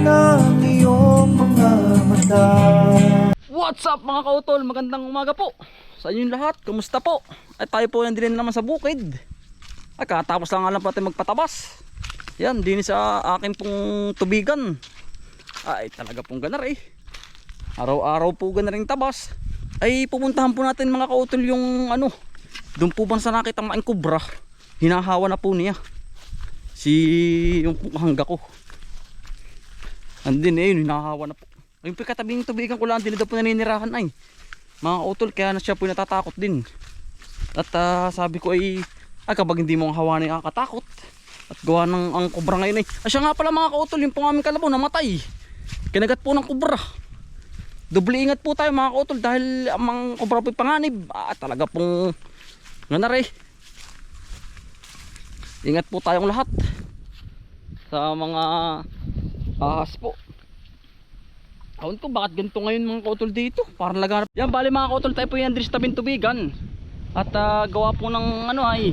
ng iyong mga mata. What's up mga kautol? Magandang umaga po sa inyong lahat. Kumusta po? At tayo po nandito naman sa bukid. Ay katapos lang nga lang po natin magpatabas. Yan, din sa akin pong tubigan. Ay talaga pong ganar eh. Araw-araw po ganar yung tabas. Ay pupuntahan po natin mga kautol yung ano. Doon po ba sa nakita maing kubra. Hinahawa na po niya si yung hangga ko. Andin eh, hinahawa na po. Ayun po katabing tubigan ko lang, hindi daw po naninirahan ay mga kautol, kaya na siya po natatakot din. At sabi ko ay kapag hindi mo ang hawanin nakakatakot. At gawa ng ang kubra ngayon ay siya nga pala mga kautol, yung pong aming kalabaw namatay. Kinagat po ng kubra. Doble ingat po tayo mga kautol dahil ang kubra po'y panganib. Talaga pong ganar eh. Ingat po tayong lahat sa mga ahas po. Kaun ko bakit ganito ngayon mga kautol dito? Parang laganap. Yan bali mga kautol, tayo po yan diri sa tabing tubigan. At gawa po ng ano ay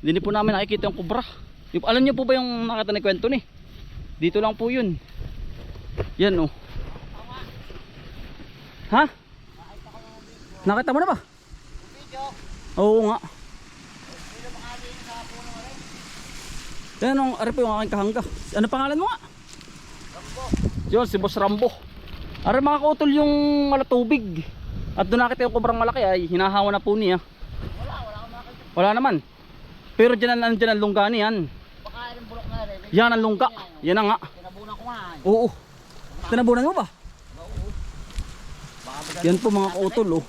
hindi po namin nakikita yung kubra. Alam niyo po ba yung nakita ni kwento ni? Dito lang po yun. Yan oh. Ha? Nakita mo na ba? Oo nga. Yan ang ari po yung aking kahangga. Ano pangalan mo nga? Rambo. Yun si Boss Rambo. Ari mga kautol yung malatubig. At doon nakita yung kubrang malaki ay hinahawa na po niya. Wala naman. Pero dyan ang lungga niyan. Baka yung bulok na rin. Yan ang lungga. Yan na nga. Tinabunan ko nga. Oo. Tinabunan mo ba? Oo. Yan po mga kautol oh.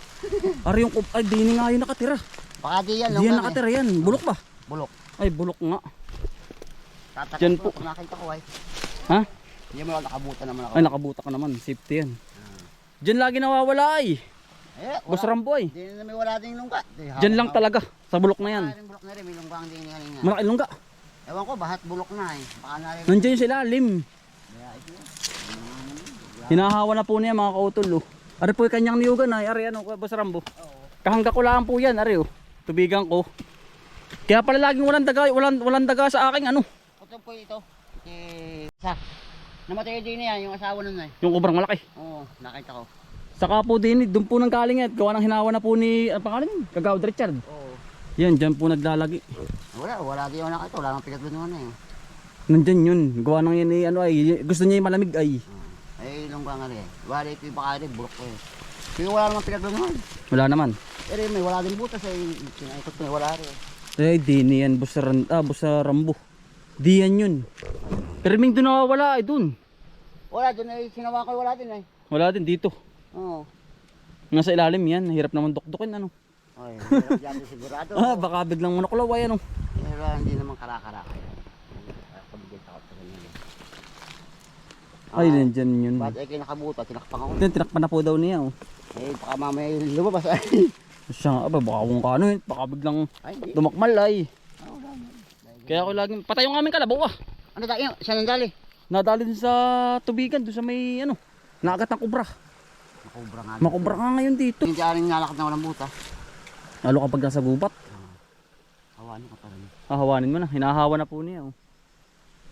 Ari yung ay di nga yung nakatira. Baka di yan. Di yan nakatira yan. Bulok ba? Bulok. Ay bulok nga. Diyan po. Nakita ko ay. Ha? Hindi mo nakabutan naman ako. Ay nakabuta ka naman. Safety yan. Diyan lagi nawawala ay. Boss Rambo ay. Hindi na may wala din lungga. Diyan lang talaga. Sa bulok na yan. Yung bulok na rin. May lungga ang din nga. Malaki lungga. Ewan ko, bahat bulok na eh. Baka na rin. Nandiyan yung silalim. Hinahawa na po niya mga kautol oh. Ari po yung kanyang niyugan ay. Ari ano, Boss Rambo. Kahangga ko lang po yan. Ari oh. Tubigan ko. Kaya pala laging walang daga sa aking ano. Ito po ito. Sa. Namatay din na yan, yung asawa nun eh. Yung kubrang malaki. Oo, nakita ko. Saka po din, doon po nang galing at gawa ng hinawa na po ni, ang pangalan yun? Kagawad Richard. Oo. Yan, dyan po naglalagi. Wala din ako nakita. Wala nang pigat doon eh. Nandyan yun, gawa ng yan ano ay, gusto niya yung malamig ay. Ay, lungga nga rin. Wala ito yung baka rin, bulok ko eh. Kaya wala namang pigat doon. Wala naman. Pero may wala din butas eh. Kinaikot ko wala rin. Eh, di niyan, Boss Rambo. Di yan yun. Pero ming doon nawawala ay doon. Wala, doon ay sinawa ko wala din eh. Wala din dito. Oo. Nasa ilalim yan, hirap naman dukdukin ano. Ay, hirap dyan sigurado. Baka biglang manuklaw ay ano. Pero hindi naman karakara. Kabigay takot sa ganyan. Ay, nandyan yun. Ba't ay kinakabuta, tinakpang ako. Tinakpan na po daw niya oh. Eh, baka mamaya lumabas ay. Siya nga ba, baka kung kano eh, baka biglang Ay, hindi. dumakmal ay. Oo, dami. Kaya ako laging, patay yung aming kalabaw ah. Ano tayo? Siya nandali? Nadali din sa tubigan, doon sa may ano, naagat ng kubra. Makubra nga. Makubra ka ngayon dito. Hindi aring nalakad na walang butas. Lalo kapag nasa gubat, Hawanin ko pa rin. hahawanin mo na, hinahawa na po niya oh.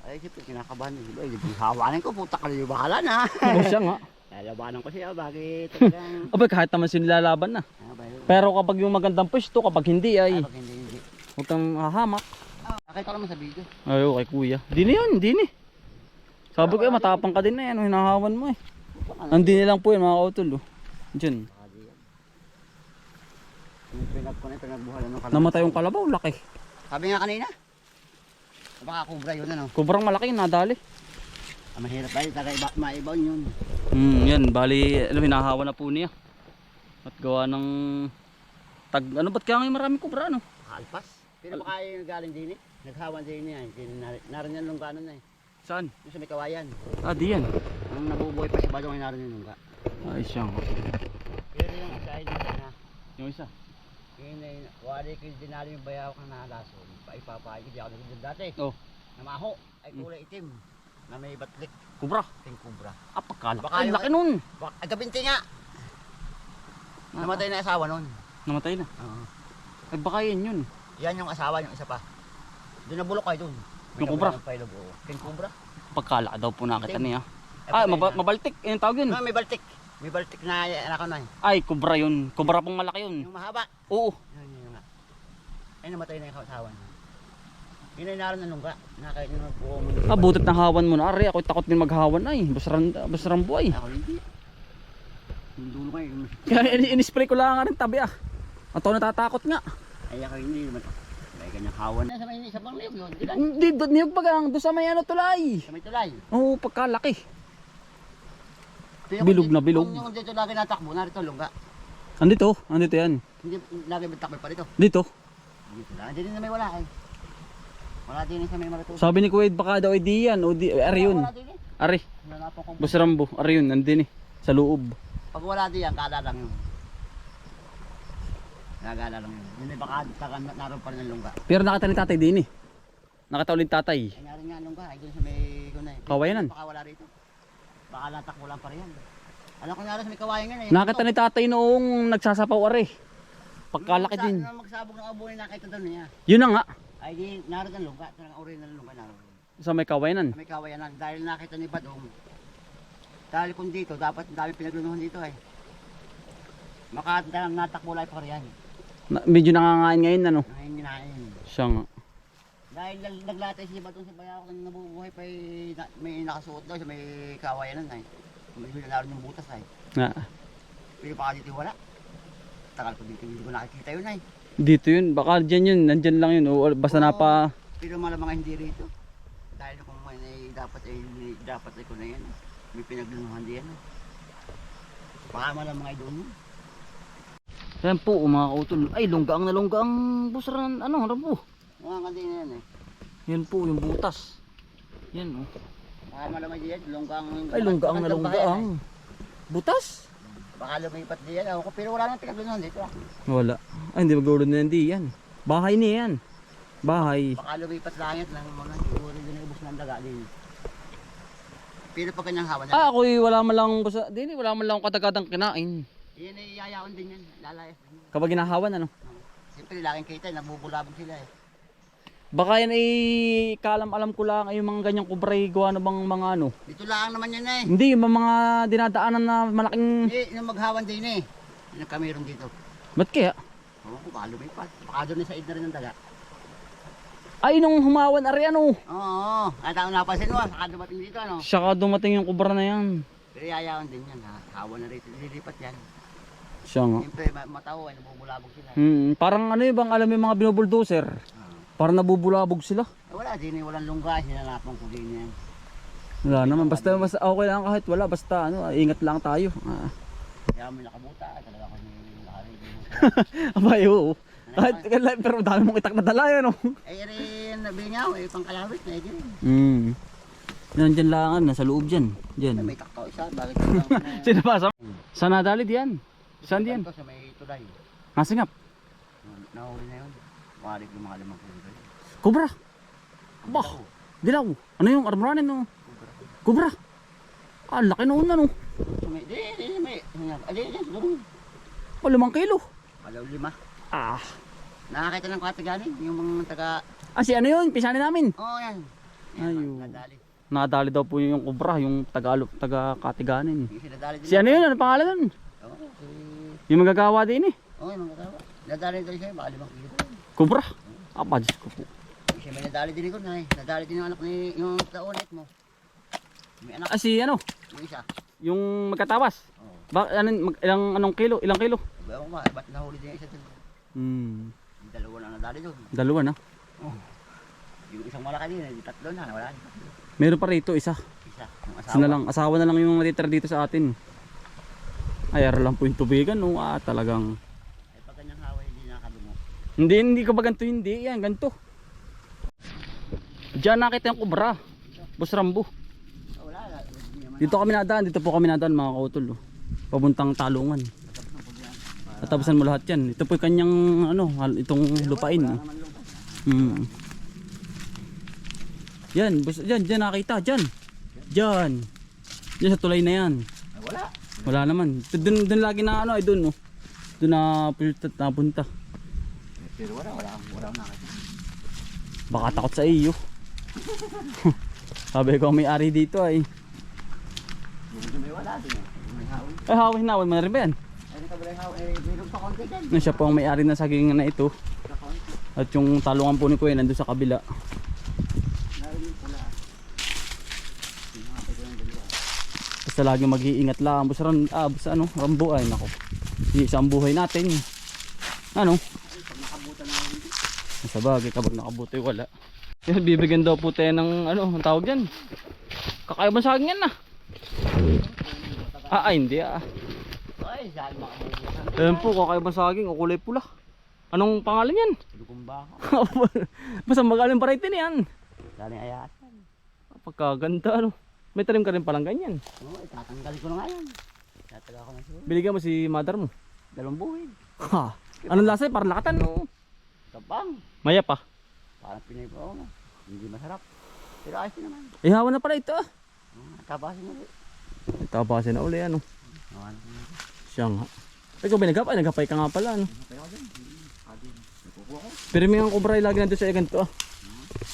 Ay, siyempre, kinakabahan. Ay, hawanin ko, puta ka na yung bahala na. O siya nga. Lalabanan ko siya, bakit? Talagang... Abay kahit naman sinilalaban na. Pero kapag yung magandang pwesto, kapag hindi ay, Pag hindi. huwag kang hahamak. Nakita ko naman sa video. Ay, kay kuya. Di na yun, di na. Sabi ko matapang ka din na yan, hinahawan mo eh. Hindi na lang po yun mga kautol oh. Diyan. Pinagbuhalan ng kalabaw. Namatay yung kalabaw, laki. Sabi nga kanina. Baka kubra yun ano. Kubrang malaki, nadali. Mahirap tayo, maibaw yun. Yan, bali, hinahawa na po niya. At gawa ng ano, ba't kaya ngayon maraming kubra ano? Kalpas. Pero baka yung galing din eh. Naghawan din niya. Narin yan lungga nun eh. Saan? Yung sa may kawayan. Di yan. Ang nabubuhay pa si Badong ay narin yung lungga. Ay, siya nga. Pero yung isa ay dito na. Yung isa. Yun ay, wali ko yung dinali yung bayaw kang nalason. Paipapay ko, di ako nagagod dati. Oh. Namaho, ay kulay itim. Na may batlik. Kubra. Ting kubra. Pagkalaki. Baka Ay, yung- laki nun. Ay gabinti nga. Namatay na yung asawa nun. Namatay na. Oo. Ay, baka yan yun. Yan yung asawa, yung isa pa. Doon nabulok kayo doon. Yung kubra? King kubra. Pagkalaki daw po nakita niya. Ah, mabaltik. Yan ang tawag yun. May baltik. May baltik na ako na eh. Ay, kubra yun. Kubra pong malaki yun. Yung mahaba. Oo. Yun nga. Ay namatay na yung kasawan. Yun ay naroon ng lungga. Nakahit yung buong... Ah, butot ng hawan mo na. Ari, ako'y takot din maghawan ay. Basran buhay. Ako hindi. Yung dulo kayo. Kaya in-spray ko lang nga rin tabi ah. At ako natatakot nga. Ay ako hindi naman. May ganyang hawan. Sa may isa pang liyog yun. Dilan. Hindi, niyog bagang. Doon sa may ano tulay. Sa may tulay. Oo, pagkalaki. Pero Bilog kung na bilog. Kung yung dito lagi natakbo, narito lungga. Andito yan. Hindi lagi may pa dito. Dito. Dito lang. Hindi na may wala eh. Wala din sa may marito. Sabi ni Kuwait baka daw ay di yan. O di, ari yun. Wala din eh. Ari. Wala po kung... Busrambo. Ari yun, nandun eh. Sa loob. Pag wala din yan, kala lang yun. Nagala lang yun. Yun ay baka naroon pa rin ng lungga. Pero nakita ni tatay din eh. Nakita ulit tatay. Ay naroon nga ang lungga. Ay doon sa may... Kawayanan. Baka wala rito. Baka natakbo lang pa rin yan. Alam ko naroon sa may kawayan nga eh. Nakita ni tatay noong nagsasapaw ari. Pagkalaki din. Nung magsabog ng abo nakita doon niya. Yun na nga. Ay di naroon ang lungga. Talagang uri ng lungga naroon. Sa may kawayanan. Sa may kawayanan. Dahil nakita ni Badong. Dahil kung dito, dapat dami pinaglunuhan dito eh. Maka natakbo lang pa rin yan. Medyo nangangain ngayon ano. Ang hinahin. Siya nga. Dahil naglatay si Badong sa bayaw kung nabubuhay pa may nakasuot daw sa may kawayanan ay. May naroon yung butas ay. Nga. Pero baka dito wala. Tagal ko dito, hindi ko nakikita yun ay. Dito yun. Baka dyan yun. Nandyan lang yun. O, basta Oo. napa... Pero malamang hindi rito. Dahil kung may dapat ay ko na yan. May pinaglunuhan diyan. Baka malamang ay doon. Yan po mga kautol. Ay, lunggaang na lunggaang busran. Ano po? Mga kandi na yan eh. Yan po yung butas. Yan oh. Baka malamang diyan, lunggang. Ay, lunggaang na lunggaang. Butas? Baka lumipat diyan. Ako, pero wala nang pinaglunuhan dito. Wala. Ay, hindi magulod na hindi yan. Bahay niya yan. Bahay. Baka lumipat langit lang mga siguro din ubos ng daga din. Pero pag kanyang hawa na. Ah, ako'y wala man lang busa. Dini, wala man lang katagadang kinain. Yan ay yayaon din yan. Lalayas din yan. Kapag ginahawan ano. Siyempre laging kita, nabubulabog sila eh. Baka yan ay kalam-alam ko lang ay yung mga ganyang kubray gawa na bang mga ano. Dito lang naman yan eh. Hindi, yung mga dinadaanan na malaking... Hindi, yung maghawan din eh. Yung nagkameron dito. Ba't kaya? Oo, baka lumipat. Baka doon sa id na rin ng daga. Ay, nung humawan ari ano. Oo, at ako napansin mo, saka dumating dito ano. Saka dumating yung kubra na yan. Pero yayaon din yan ha. Hawa na rito, lilipat yan. Siya nga. Siyempre, matao ay nabubulabog sila. Parang ano yung bang alam yung mga binubuldoser. Parang nabubulabog sila. Wala din eh, walang lungga, hinanapan ko din yan. Wala naman, basta okay lang kahit wala. Basta ano, ingat lang tayo. Kaya may nakabuta, talaga ako may nakaready. Abay, oo. Kahit, pero dami mong itak na dala yan, oh. Eh rin, nabingaw eh, pangkalawit na eh. Nandyan lang, nasa loob dyan. Dyan. May kakao isa, bakit lang na... Sino ba? Saan nadalid yan? Saan yan? Sa may tulay. Nasingap. Nahuli na yun. Warik yung mga limang kulay. Kubra. Bah, dilaw. Ano yung armoranin, no? Kubra. Ah, laki noon na, no? May. Siguro. O, 5 kilo. Alaw 5. Ah. Nakakita ng katiganin, yung mga taga... Ah, si ano yun? Pisanin namin. Oo, yan. Ayun. Nadali. Nadali daw po yung kubra, yung taga-katiganin. Yung sinadali din. Si ano yun? Ano pangalan nun? Oo, si... Yung magagawa din eh. Oo, yung mga tawa. Nadali din siya, baka 5 kilo. Kubra. Ah, Diyos ko po. Siya may nadali din ko na eh. Nadali din yung anak ni... yung taonet mo. May anak. Ah, si ano? Yung isa. Yung magkatawas. Oo. Anong kilo? Ilang kilo? Ba't ko ba't nahuli din yung isa doon? Yung dalawa na nadali doon. Dalawa na. Oo. Yung isang malaki din, yung 3 na, wala. Meron pa rito isa. Isa, yung Isa na lang. Asawa na lang yung matitira dito sa atin. Ay, ara lang po yung tubigan. No? Ah, talagang... Ay, pag kanyang haway, hindi nakadungo. Hindi ka ba ganito? Hindi. Yan, ganito. Diyan nakita yung kubra. Boss Rambo. Wala. Hindi naman. Dito kami nadaan. Dito po kami nadaan mga kautol. Oh. Pabuntang Talungan. Tatapusan mo lahat yan. Ito po yung kanyang ano, itong lupain. Oh. Yan, dyan nakita, dyan. Dyan sa tulay na yan. Wala. Wala naman. Doon lagi na ano ay doon, no. Doon na napunta. Pero wala nakita. Baka takot sa iyo. Sabi ko may ari dito ay. Yung may wala din eh. May hawin. Ay, hawin-hawin mo na rin ba yan? Ay, nakabalay hawin. Ay, mayroon pa konti dyan. Ano, siya po ang may-ari na saging na ito. Sa konti. At yung talungan po ni Kuya nandun sa kabila. Naroon yung pula. Sinapay ko ng dalawa. Basta lagi mag-iingat lang. Basta ano, rambo ay nako. Iisa ang buhay natin. Ano? Ay, pag nakabutan na rin. Sa bagay, kapag nakabuti wala. Yan, bibigyan daw po tayo ng ano, ang tawag yan. Kakaibang saging yan na. Hindi ah. Ay, dahil makabutan. Ayan po, kakaibang saging o kulay pula. Anong pangalan yan? Lugong bako. Basta magaling pa rin yan. Dali ayasan. Pagkaganda ano. May talim ka rin palang ganyan. Oo, itatanggal ko na nga yan. Tataga ko na siguro. Binigyan mo si mother mo. 2 buwid. Ha. Anong lasa eh? Parang lakatan no. Kapang. Maya pa. Parang pinay ko na. Hindi masarap. Pero ayos din naman. Ihawan na pala ito ah. Tabasin mo rin. Tabasin na uli ano. Nawan ko na. Siya nga. Ikaw binagapay, nagapay ka nga pala ano. Kaya ko din. Adin. Nakukuha ko. Pero may ang kubray lagi nandun sa ganito ah.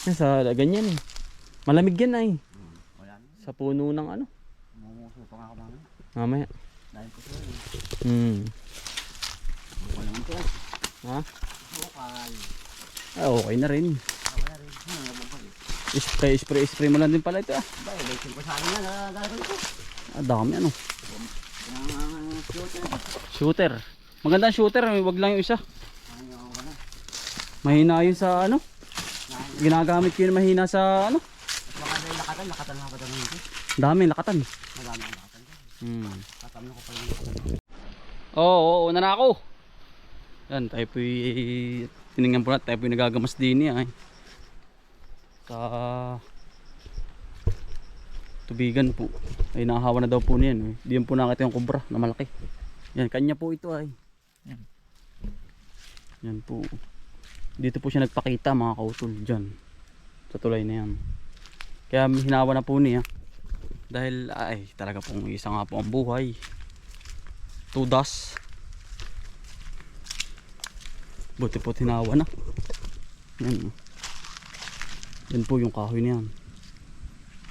Yan sa ganyan eh. Malamig yan ay. Wala na. Sa puno ng ano. Mumuso pa nga ako namin. Mamaya. Dahil ko sila. Wala naman ito. Ha? Bukal. Okay na rin. Wala rin. Nabukal eh. Spray mo lang din pala ito ah. Ba, electric ko sa akin na. Nagagawin ko. Dami ano. Shooter. Shooter. Maganda ang shooter, wag lang yung isa. Ayaw ko na. Mahina yun sa ano. Ginagamit ko yun mahina sa ano. Baka dahil lakatan nga pa naman ito. Dami lakatan. Madami ang lakatan dyan. Katamno ko pala ng lakatan. Oo, una na ako. Yan, tayo po'y tinignan po natin, tayo po'y nagagamas din niya eh. Sa tubigan po. Ay nahahawa na daw po niyan eh. Diyan po nakita yung kubra na malaki. Yan, kanya po ito ay. Yan po. Dito po siya nagpakita mga kautol dyan. Sa tulay na yan. Kaya hinawa na po niya. Dahil ay talaga pong isa nga po ang buhay. Tudas. Buti po hinawa na. Yan. Yan po yung kahoy na yan.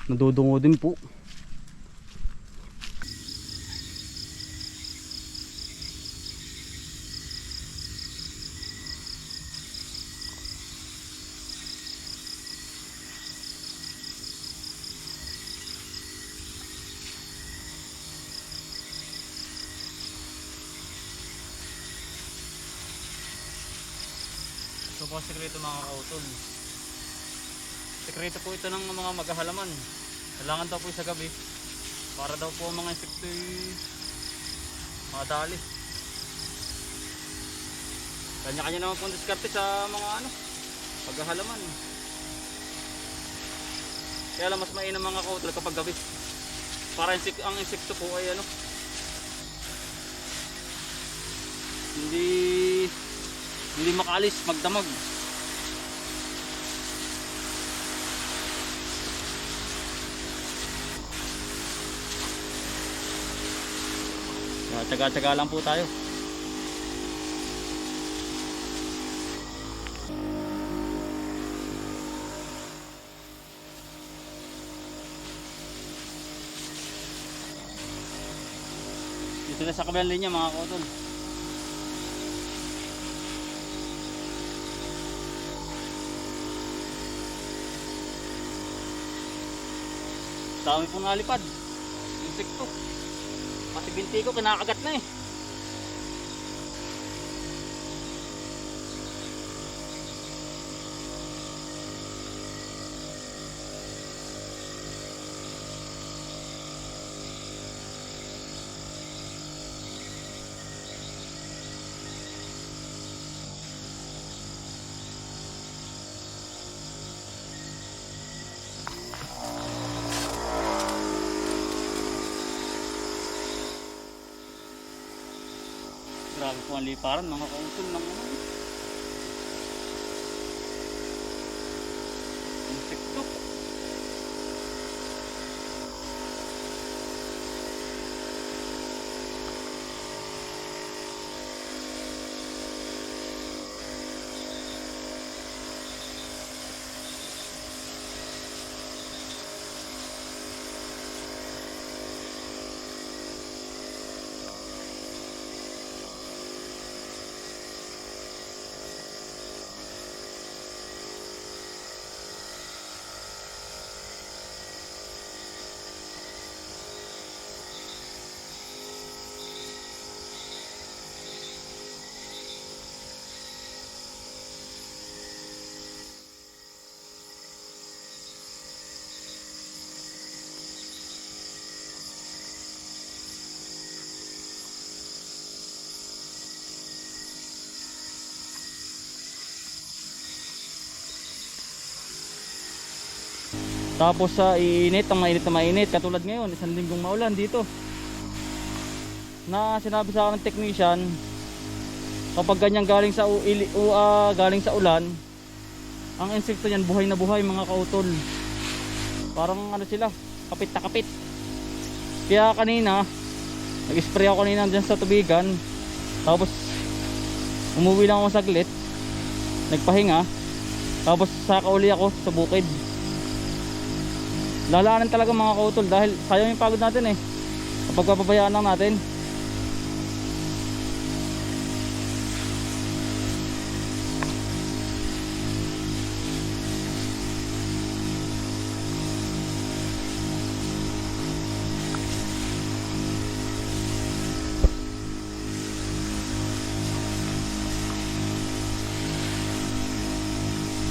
Nadudungo din po. Ito po ang sekreto mga kautol. Sekreto po ito ng mga maghahalaman. Kailangan daw po sa gabi para daw po ang mga insekto madali. Kanya-kanya naman po ang diskarte sa mga ano, paghahalaman. Kaya lang mas mainam mga kautol kapag gabi. Para ang insekto po ay ano, hindi makaalis, magdamag. Tsaga-tsaga lang po tayo. Dito na sa kabilang linya mga kautol. Dami pong nalipad. Insekto. Pati binti ko kinakagat na eh. Grabe po ang liparan mga kautol ng ano. Insekto. Tapos sa iinit, ang mainit na mainit. Katulad ngayon, isang linggong maulan dito. Na sinabi sa akin ng technician, kapag ganyan galing sa galing sa ulan, ang insekto niyan buhay na buhay mga kautol. Parang ano sila, kapit na kapit. Kaya kanina, nag-spray ako kanina dyan sa tubigan. Tapos umuwi lang ako saglit, nagpahinga. Tapos saka uli ako sa bukid. Lalaanan talaga mga kautol dahil sayang yung pagod natin eh. Kapag papabayaan lang natin.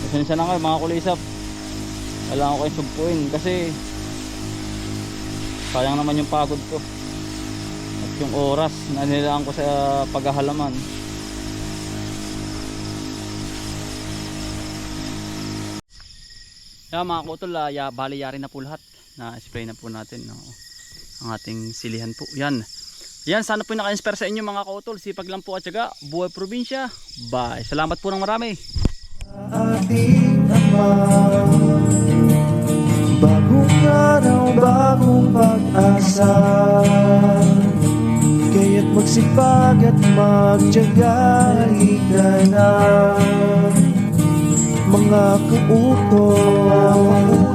Pasensya na kayo mga kulisap. Kailangan ko kayong sugpuin kasi sayang naman yung pagod ko at yung oras na nilaan ko sa paghahalaman. Kaya mga kautol, bali yari na po lahat. Na-spray na po natin ang ating silihan po. Yan. Yan, sana po yung naka-inspire sa inyo mga kautol. Sipag lang po at syaga. Buhay probinsya. Bye. Salamat po ng marami. Ating Ama, bagong araw, bagong pag-asa. Kaya't magsipag at magtiyaga, halika na mga kautol.